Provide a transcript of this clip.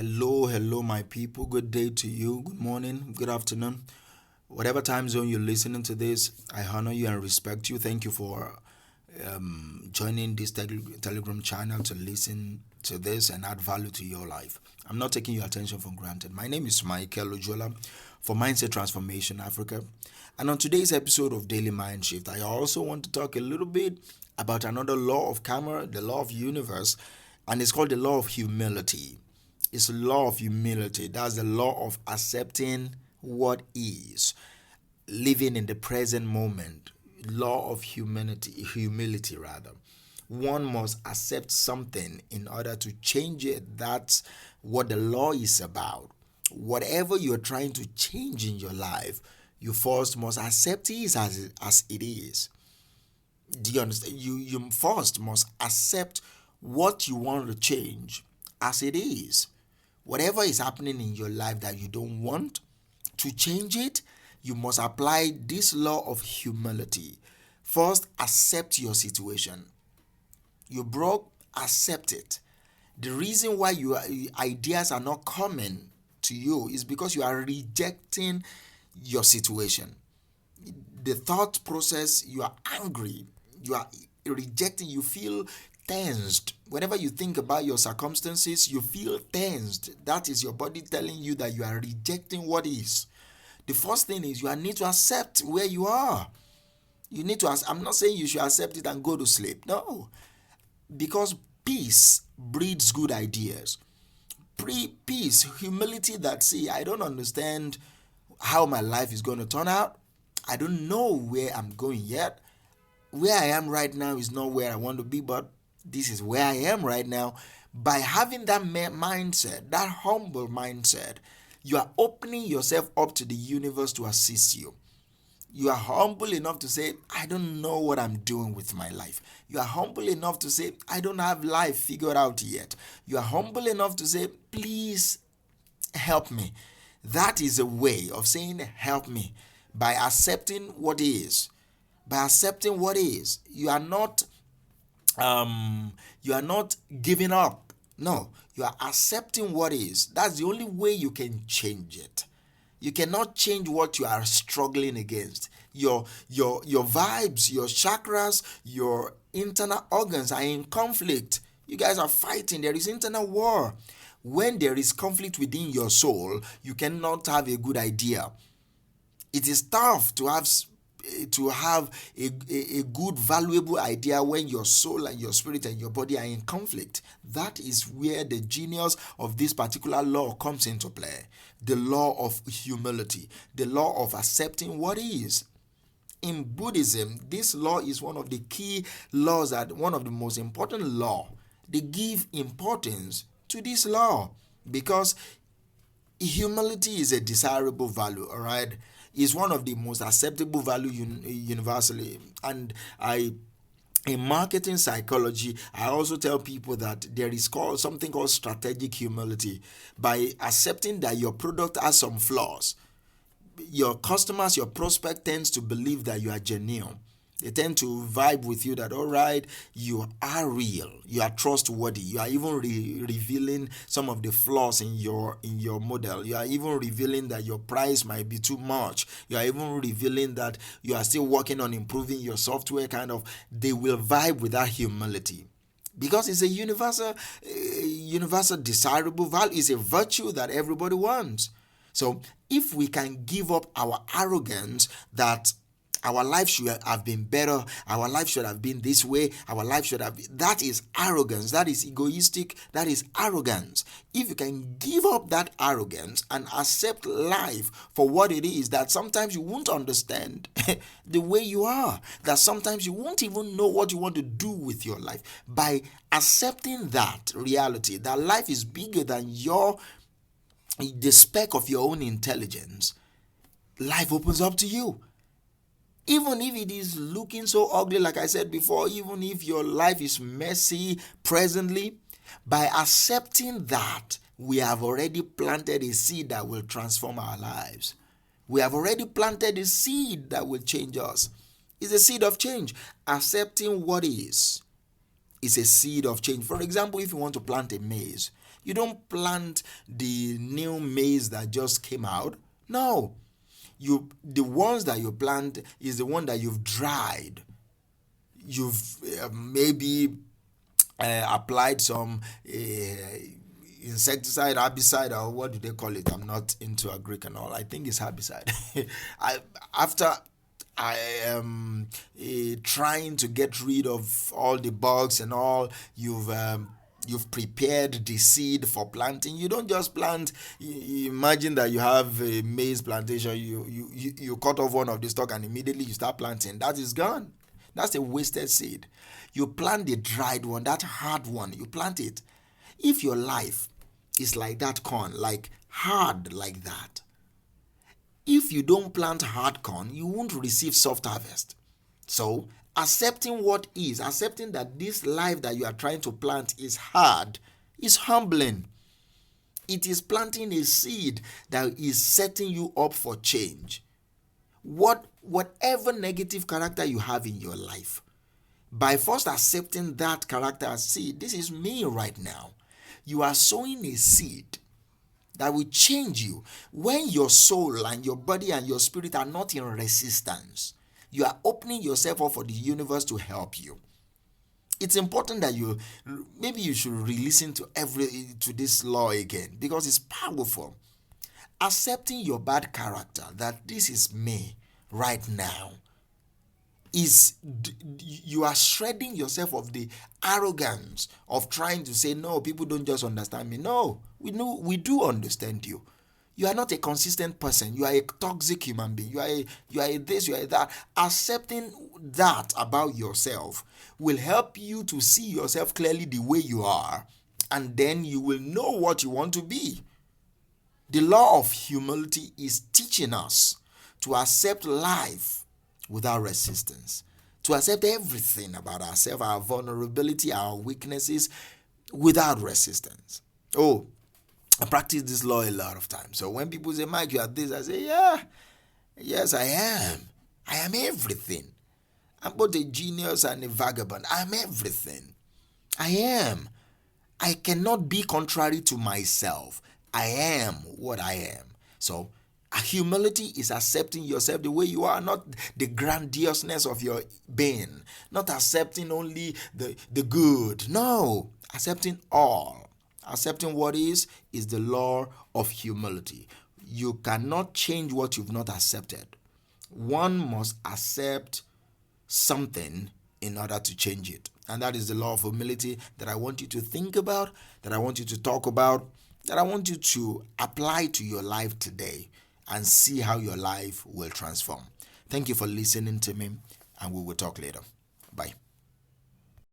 Hello, my people. Good day to you. Good morning, good afternoon. Whatever time zone you're listening to this, I honor you and respect you. Thank you for joining this Telegram channel to listen to this and add value to your life. I'm not taking your attention for granted. My name is Michael Ojola for Mindset Transformation Africa. And on today's episode of Daily Mind Shift, I also want to talk a little bit about another law of karma, the law of universe, and it's called the law of humility. It's the law of humility. That's the law of accepting what is, living in the present moment. Law of humility rather. One must accept something in order to change it. That's what the law is about. Whatever you're trying to change in your life, you first must accept it as it is. Do you understand? You first must accept what you want to change as it is. Whatever is happening in your life that you don't want to change it, you must apply this law of humility. First, accept your situation. You broke, accept it. The reason why your ideas are not coming to you is because you are rejecting your situation. The thought process, you are angry, you are rejecting, you feel tensed. Whenever you think about your circumstances, you feel tensed. That is your body telling you that you are rejecting what is. The first thing is you need to accept where you are. You need to I'm not saying you should accept it and go to sleep. No. Because peace breeds good ideas. Peace, humility that, see, I don't understand how my life is going to turn out. I don't know where I'm going yet. Where I am right now is not where I want to be, but this is where I am right now. By having that mindset, that humble mindset, you are opening yourself up to the universe to assist you. You are humble enough to say, I don't know what I'm doing with my life. You are humble enough to say, I don't have life figured out yet. You are humble enough to say, please help me. That is a way of saying help me by accepting what is. By accepting what is, you are not giving up. No, you are accepting what is. That's the only way you can change it. You cannot change what you are struggling against. Your vibes, your chakras, your internal organs are in conflict. You guys are fighting. There is internal war. When there is conflict within your soul, you cannot have a good idea. It is tough to have a good, valuable idea when your soul and your spirit and your body are in conflict. That is where the genius of this particular law comes into play. The law of humility, the law of accepting what is. In Buddhism, this law is one of the key laws, that one of the most important law. They give importance to this law because humility is a desirable value, all right? Is one of the most acceptable value universally. And in marketing psychology, I also tell people that there is something called strategic humility. By accepting that your product has some flaws, your customers, your prospect tends to believe that you are genuine. They tend to vibe with you that, all right, you are real, you are trustworthy. You are even revealing some of the flaws in your model. You are even revealing that your price might be too much. You are even revealing that you are still working on improving your software. Kind of, they will vibe with that humility because it's a universal desirable value. It's a virtue that everybody wants. So if we can give up our arrogance that our life should have been better, our life should have been this way, our life should have been, that is arrogance, that is egoistic, that is arrogance. If you can give up that arrogance and accept life for what it is, that sometimes you won't understand the way you are, that sometimes you won't even know what you want to do with your life. By accepting that reality, that life is bigger than the speck of your own intelligence, life opens up to you. Even if it is looking so ugly, like I said before, even if your life is messy presently, by accepting that, we have already planted a seed that will transform our lives. We have already planted a seed that will change us. It's a seed of change. Accepting what is a seed of change. For example, if you want to plant a maize, You don't plant the new maize that just came out. No. The ones that you plant is the one that you've dried. You've maybe applied some insecticide, herbicide, or what do they call it? I'm not into agric and all. I think it's herbicide. After I am trying to get rid of all the bugs and all, you've prepared the seed for planting. You don't just plant. Imagine that you have a maize plantation. You cut off one of the stalk and immediately you start planting. That is gone. That's a wasted seed. You plant the dried one, that hard one. You plant it. If your life is like that corn, like hard like that, if you don't plant hard corn, you won't receive soft harvest. So, accepting what is, accepting that this life that you are trying to plant is hard, is humbling. It is planting a seed that is setting you up for change. Whatever negative character you have in your life, by first accepting that character as seed, this is me right now, you are sowing a seed that will change you. When your soul and your body and your spirit are not in resistance, you are opening yourself up for the universe to help you. It's important that maybe you should re-listen to this law again, because it's powerful. Accepting your bad character, that this is me right now, is you are shredding yourself of the arrogance of trying to say, no, people don't just understand me. No, we do understand you. You are not a consistent person. You are a toxic human being. You are a this, you are a that. Accepting that about yourself will help you to see yourself clearly the way you are, and then you will know what you want to be. The law of humility is teaching us to accept life without resistance, to accept everything about ourselves, our vulnerability, our weaknesses, without resistance. Oh, I practice this law a lot of times. So when people say, Mike, you are this, I say, yes, I am. I am everything. I'm both a genius and a vagabond. I'm everything. I am. I cannot be contrary to myself. I am what I am. So, humility is accepting yourself the way you are, not the grandiousness of your being, not accepting only the good. No, accepting all. Accepting what is the law of humility. You cannot change what you've not accepted. One must accept something in order to change it. And that is the law of humility that I want you to think about, that I want you to talk about, that I want you to apply to your life today and see how your life will transform. Thank you for listening to me, and we will talk later. Bye.